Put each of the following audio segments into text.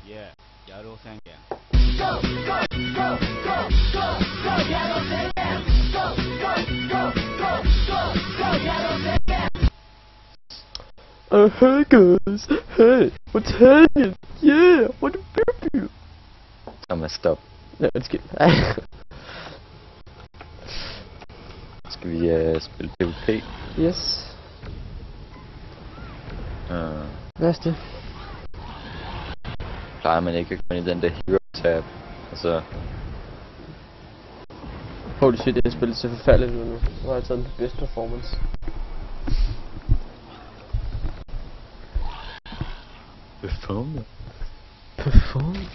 Yeah, 野郎宣言。Hey guys, hey, what's happening? Yeah, what a pew. Thomas, stop. Ja, undskyld. Skal vi spille PvP? Yes. Hvad er det? Plejer man ikke at gå ind i den der hero tab, og så... Holy shit, det er spillet så forfærdeligt nu. Nu har jeg taget den bedste performance. Performance?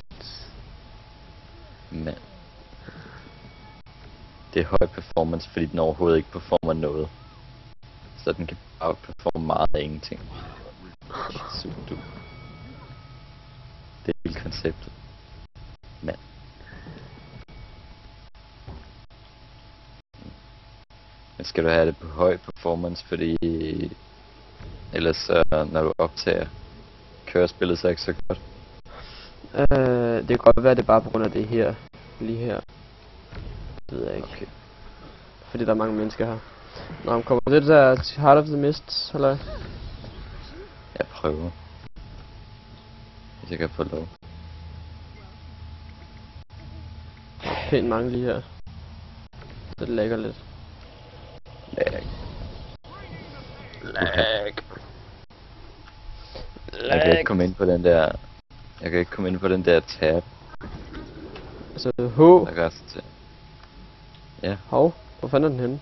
Men... Det er høj performance, fordi den overhovedet ikke performer noget. Så den kan bare performe meget af ingenting. Super du. Det er hele konceptet. Men... Men skal du have det på høj performance, fordi... Ellers når du optager, kører spillet så ikke så godt? Det kan godt være, det er bare på grund af det her. Lige her. Det ved jeg ikke. Okay. Fordi der er mange mennesker her. Nå, men kommer det der til Heart of the Mist, eller? Jeg prøver. Hvis jeg kan få lov. Der er pænt mange lige her. Så det lægger lidt. Lag. Lag. Jeg kan ikke komme ind på den der... Jeg kan ikke komme ind på den der tab. Altså H. Der gør sig til. Ja. Hov, hvor fanden er den henne?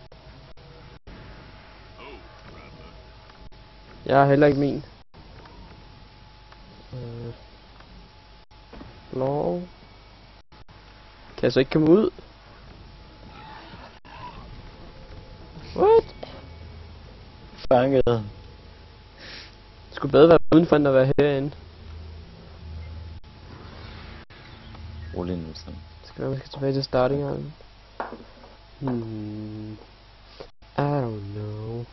Jeg har heller ikke min. Lov. Kan jeg så ikke komme ud? What? Fanget. Det skulle bedre være udenfor end at være herinde. Rolig nu så. Skal være, vi skal tilbage til starting her. I don't know.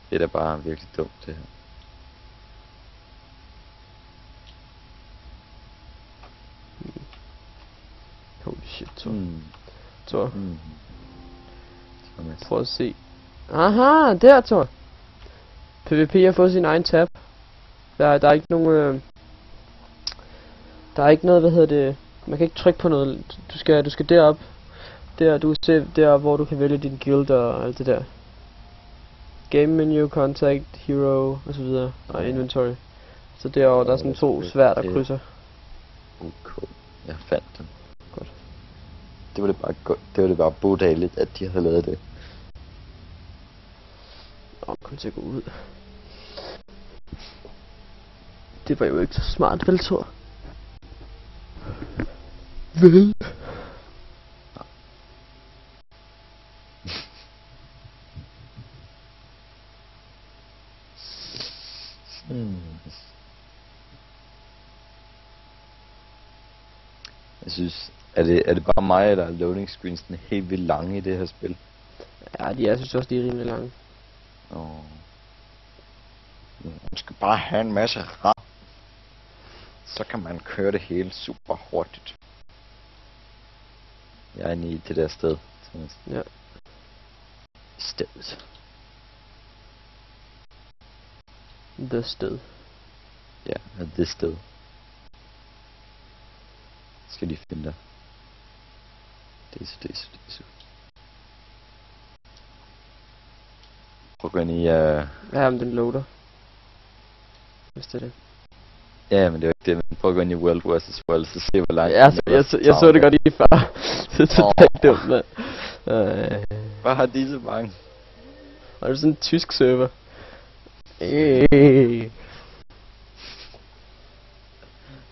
Det er da bare virkelig dumt det her. Holy shit, Thor. Thor. Thomas. Prøv at se. Aha, der Thor. PvP har fået sin egen tab. Der er ikke nogen... Der er ikke noget, hvad hedder det... Man kan ikke trykke på noget. Du skal derop. Der, du kan se der, hvor du kan vælge din guild og alt det der. Game menu, contact, hero og så videre. Og inventory. Så derovre, der er sådan to sværd, der krydser. Okay. Jeg fandt dem. Godt. Det var det bare godt. Det var det bare bodaligt, at de havde lavet det. Kom til at gå ud. Det var jo ikke så smart, vel, Thor? Vel? Jeg synes, er det bare mig, der er loading screensene helt vildt lange i det her spil? Ja, jeg synes også, de er rimelig lange. Man skal bare have en masse ram. Så kan man køre det hele super hurtigt. Jeg er inde i det der sted. Ja. Stedet. The sted. Ja, det sted. Skal de finde dig. Det. Prøv at gå ind i... Ja, men den loader. Hvis det er det. Ja, men det er jo ikke det, men prøv at gå ind i World vs. World, så se hvor langt... Ja, jeg så det godt lige før. Det er totalt dumt, mand. Hvad har de så mange? Og det er sådan en tysk server.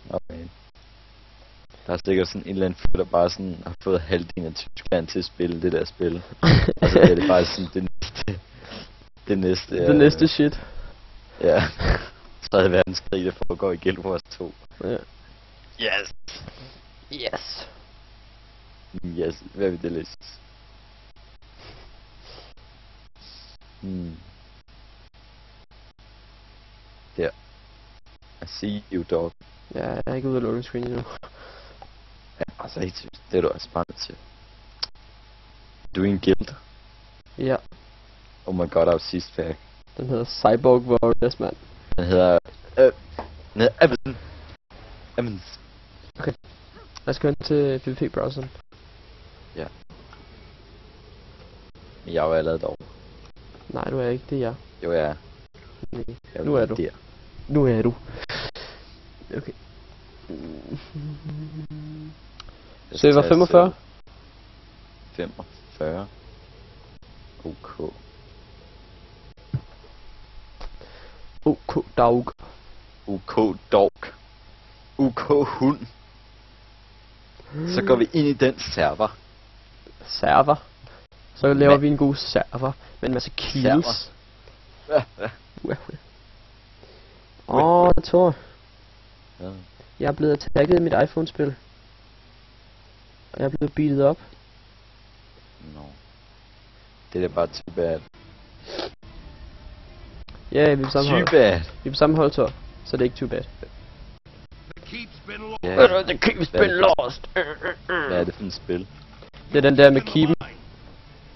Okay. Der er sikkert sådan en eller anden fyr, der bare sådan har fået halvdelen af Tyskland til at spille det der spil. Og så er det bare sådan det næste shit. Ja. 3. verdenskrig, der foregår i Guild Wars 2. Ja. Yes. Yes. Yes, hvad vil det læse? Der. I see you, dog. Ja, jeg er ikke ude af loading screen endnu. Ja, altså helt sygt. Det er du også bare nødt til. Du er en guild. Ja, Oh my god, sidst pack. den hedder Cyborg Warriors, mand. Den hedder... Den hedder Evans. Okay, lad os gå ind til PvP-browseren. Ja. Men jeg er jo allerede dog. Nej, du er ikke, det er jeg. Jo, jeg er. Nej. Jeg Nu er du. Der. Nu er du. Okay. Server 45. 45. OK. OK dog. OK dog. OK hund. Så går vi ind i den server. Server. Så laver vi en god server med en masse kills. Thor. Ja. Jeg er blevet attacket i mit iPhone-spil. Og jeg er blevet beatet op. No. Det er bare too bad. Ja, vi er på samme hold. Too bad. Vi er på samme hold, Thor. Så det er ikke too bad. Yeah. The keep's been lost. Hvad er det for et spil? Det er den der med keepen.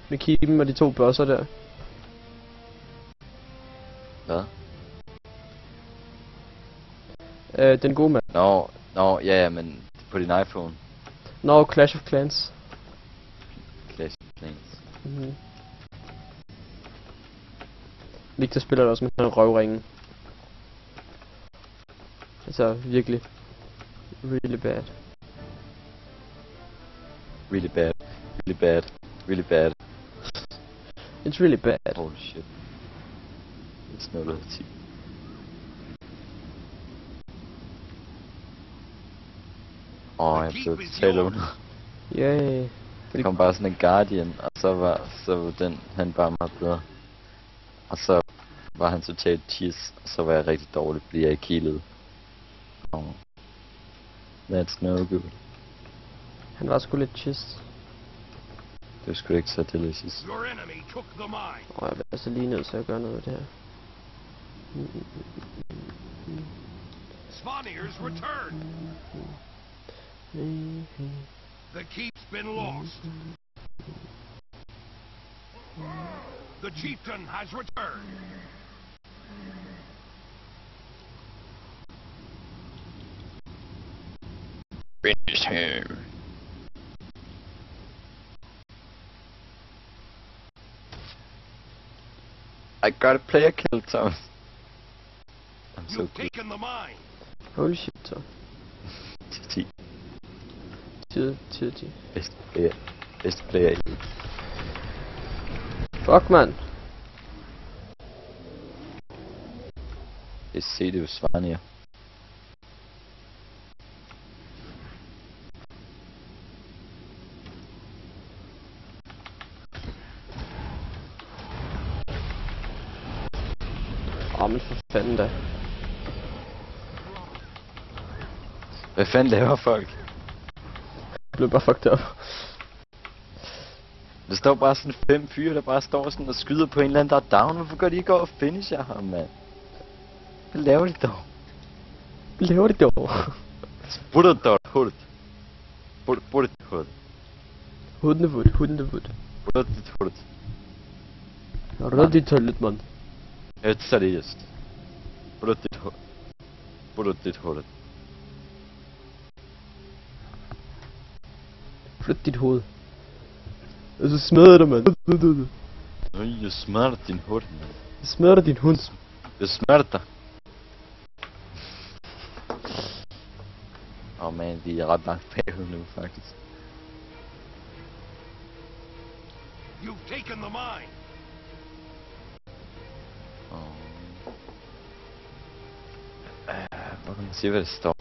Med keepen og de to bosser der. Hvad? Den gode mand. Nå, ja, men på din iPhone. Nå, Clash of Clans. Clash of Clans. Victor spiller det også med den røvringen. Altså, virkelig. Really bad. Really bad. Really bad. Really bad. It's really bad. Holy shit. It's no loyalty. Jeg blev totalt under. Yay. Der kom bare sådan en Guardian, og så var den, han bare meget bedre. Og så var han totalt cheese, og så var jeg rigtig dårlig, fordi jeg ikke healede. That's no good. Han var sgu lidt chist. Det var sgu ikke så delicious. Jeg bliver altså lige nødt til at gøre noget af det her. Svanier's returned. The keep's been lost. The chieftain has returned. Finish him. I got a player kill, Thomas. I'm so You've good. taken the mine. Holy shit, så. 10. 10. Best player i. Fuck, man. Jeg ser det jo Svanir. Men for fanden da. Hvad fanden laver folk? Jeg blev bare fucked up. Der står bare sådan 5 fyre, der bare står sådan og skyder på en eller anden, der er down. Hvorfor går de ikke over og finisher ham, mand? Hvad laver de dog? Hvad laver de dog? Spurgt dog, hovedet. Spurgt hovedet. Hundevud. Spurgt dit hovedet. Rød i tøllet, mand. Helt seriøst. Spurgt dit hovedet. Spurgt dit hovedet. Flyt dit hoved. Og så smadrer dig, mand. Nej, jeg smadrer din hoved, mand. Jeg smadrer din hund. Jeg smadrer dig. Man, vi er ret langt bagud nu, faktisk. You've taken the mine. Hvor kan man se, hvad det står?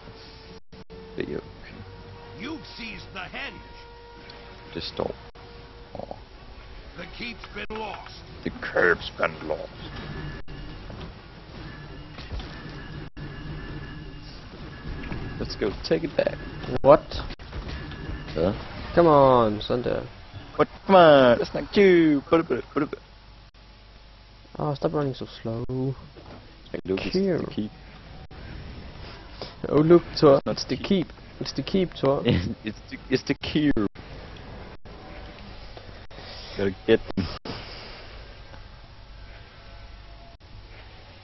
Det er jo okay. You've seized the henge. Det står. The keep's been lost. The keep's been lost. Let's go take it back. What? Hvad? Come on, sådan der. What? Come on, let's not do. Oh, stop running so slow. Look, it's Cute. the keep. Oh look, Thor, not it's the keep. keep. It's the keep, Thor. It's the cube. Gotta get them.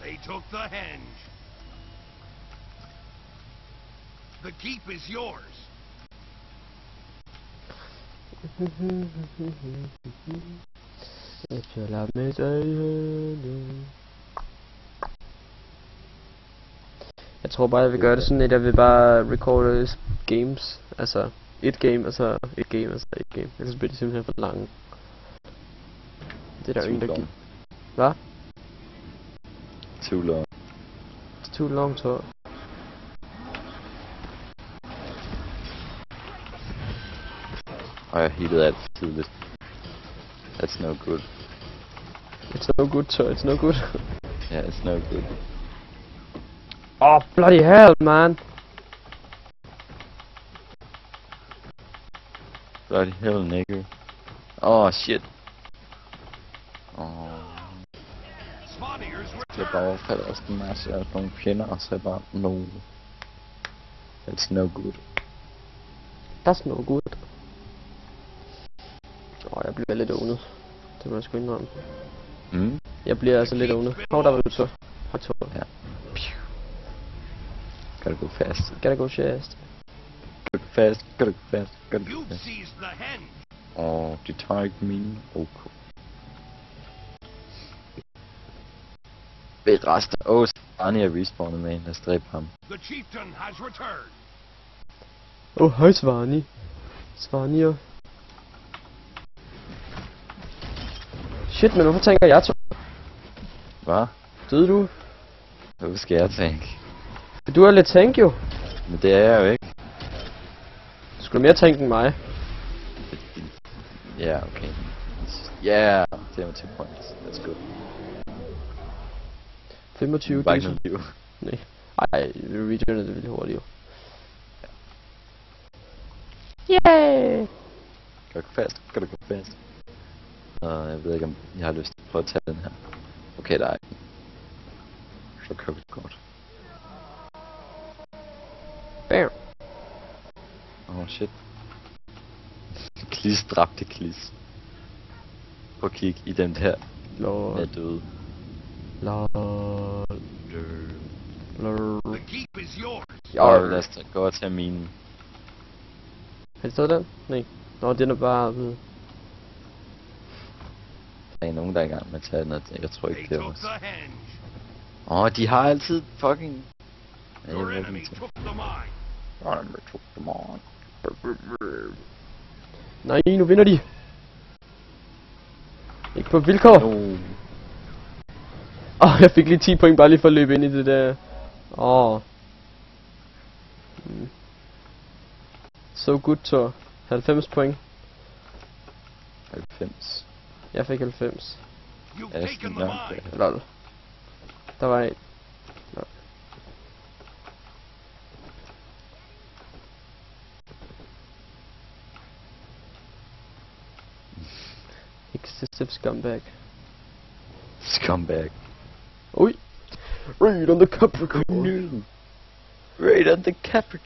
They took the henge. The keep is yours. If you love me, say it. Jeg tror bare, jeg vil gøre det sådan, at jeg vil bare recorde games. Altså, et game. Ellers bliver de simpelthen for lange. Det er der jo ingen, der giver. Hvad? Too long. It's too long, Thor. Og jeg healede alt for tidligt. That's no good. It's no good, Thor. It's no good. Yeah, it's no good. Oh, bloody hell, man. Bloody hell, nigga. Oh, shit. Svanier's Så jeg bare overfalder også en masse af nogle fjender, og så er jeg bare, no. That's no good. That's no good. Jeg bliver lidt onet. Det må jeg sgu indrømme. Jeg bliver altså lidt onet. Der var du så. Hot Thor. Ja. Gotta go fast. Gotta go fast. Gotta go fast. Gotta go fast. Gotta go You've fast. seized the henge. Oh, de tager ikke mine. Okay. Ved resten. Åh, Arnie er respawnet med en. Lad os dræbe ham. The chieftain has returned. Hej Svani. Svanier. Shit, men hvorfor tænker jeg, Thor? Hvad? Døde du? Hvorfor skal jeg tænke? Du er lidt tank jo. Men det er jeg jo ikke. Du skulle mere tank end mig. Ja, okay. Ja, det var 2 points. Let's go. 25 Bare ikke disse. noget liv. Nej. Ej, regionet er vildt hurtigt jo. Yay! Gotta go fast. Gotta go fast. Jeg ved ikke om jeg har lyst til at prøve at tage den her. Okay, der er ikke. Så kører vi godt. Bam! Oh shit. Klis dræbte Klis. Prøv at kigge i den der. Lol. Den er døde. Lol. Lol. The keep is yours. Jo, lad os gå og tage minen. Har de taget den? Nej. Nå, den er bare... Der er nogen, der er i gang med at tage den, og jeg tror ikke, They det er took os. the henge. De har altid fucking... Ja, Your jeg ved enemy ikke. took the mine. Enemy took them on. Nej, nu vinder de! Ikke på vilkår! No. Jeg fik lige 10 point bare lige for at løbe ind i det der. So good, Thor. 90 point. 90. Jeg fik 90. You've Ja, taken sådan the der. mine. Lol. Der var en. Lol. Excessive scumbag. Scumbag. Ui! Raid on the Capricorn! Right on the Capricorn.